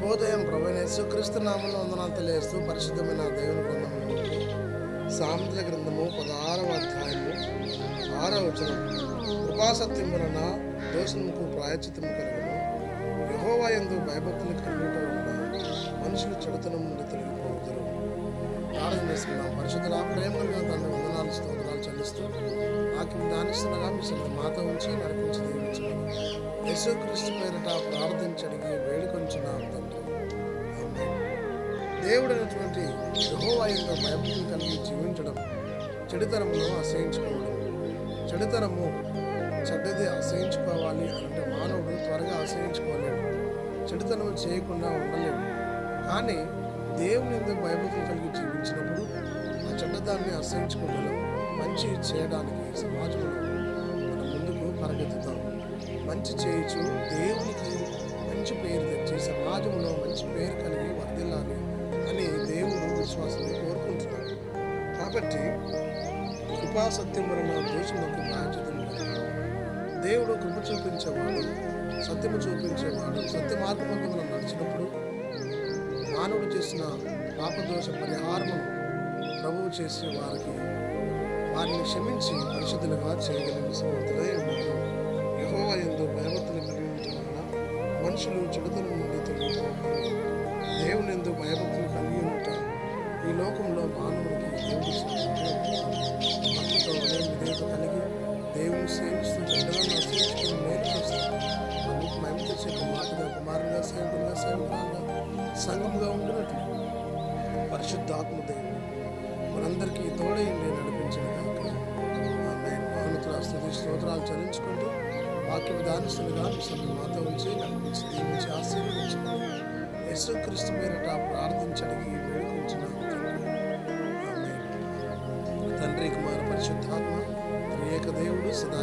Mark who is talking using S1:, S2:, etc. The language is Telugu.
S1: శుభోదయం. ప్రభువైన యేసుక్రీస్తు నామములో వందనాలు తెలియజేస్తూ పరిశుద్ధమైన దేవుని గ్రంథము సామెతల గ్రంథము 16వ అధ్యాయము 6వ వచనం. కృపాసత్యం వలన దోషముకు ప్రాయశ్చిత్తము కలుగును, యెహోవా యందు భయభక్తులు కలుగుట వలన మనుషులు చెడుతనం నుండి తొలగిపోతారు. ప్రార్థన చేసుకున్నాం. పరిశుద్ధుల ప్రేమ కలిగిన తండ్రి, వందనాలు స్తోత్రాలు చెల్లిస్తూ వాక్యం ధ్యానిస్తుండగా మీ సన్నిధిలో మాతో ఉంచి నడిపించి దీవించమని యేసుక్రీస్తు పేరిట ప్రార్థించడికి వేడుకొంచున్నాం తండ్రి. ఆమేన్. దేవుడైనటువంటి యెహోవా యందు భయభక్తులు కలిగి జీవించడం, చెడుతరమును అసహించుకోవడం. చెడుతరము చెడ్డది అసహించుకోవాలి అంటే మానవుడు త్వరగా అసహించుకోలేడు, చెడుతనం చేయకుండా ఉండలేడు. కానీ దేవుని యందు భయభక్తులు కలిగి జీవించినప్పుడు ఆ చెడ్డదాన్ని అసహించుకోవడం, మంచి చేయడానికి సమాజంలో మనం ముందుకు పరిగెత్తుతాం. మంచి చేయొచ్చు, దేవునికి మంచి పేరు తెచ్చి సమాజంలో మంచి పేరు కలిగి వర్ధిల్లాలి అని దేవుడు విశ్వాసాన్ని కోరుకుంటున్నాడు. కాబట్టి కృపాసత్యం వలన దోషములకు ప్రాయశ్చిత్తము కలుగును. దేవుడు కృప చూపించేవాడు, సత్యము చూపించేవాడు. సత్య మార్గంలో మనం నడిచినప్పుడు మానవుడు చేసిన పాపదోష పరిహారము ప్రభువు చేసే వారిని క్షమించి పరిశుద్ధులుగా చేయగలిగిన సమర్థులై ఉన్నారు. యెహోవా యందు భయభక్తులు కలిగి ఉండటం వలన మనుషులు చెడుతనం నుండి తొలగిపోతారు. దేవుని యందు భయభక్తులు కలిగి ఉంటారు. ఈ లోకంలో మానవుడికి దేవుడి భక్తితో విధేయత కలిగి దేవుని సేవిస్తూ చెడ్డలను ఆశ్రయించుకుని మేలు చేస్తారు. అందుకు మేము తెచ్చే కుమారుగా సేవకులుగా సంఘముగా ఉండినట్లు పరిశుద్ధాత్మ దేవుడు మనందరికీ తోడైండి నడిపించిన కనుక ఆమేన్. మహోన్నతుల స్తుతి స్తోత్రాలు చెల్లించుకుంటూ వాక్యం ధ్యానిస్తుండగా మాతో ఉంచి నడిపించి దీవించి ఆశీర్వదించుకుని యేసుక్రీస్తు పేరిట ప్రార్థించడానికి వేడుకొంచున్నాం తండ్రి. ఆమేన్. తండ్రి, కుమార, పరిశుద్ధాత్మ త్రియేక దేవుడు సదా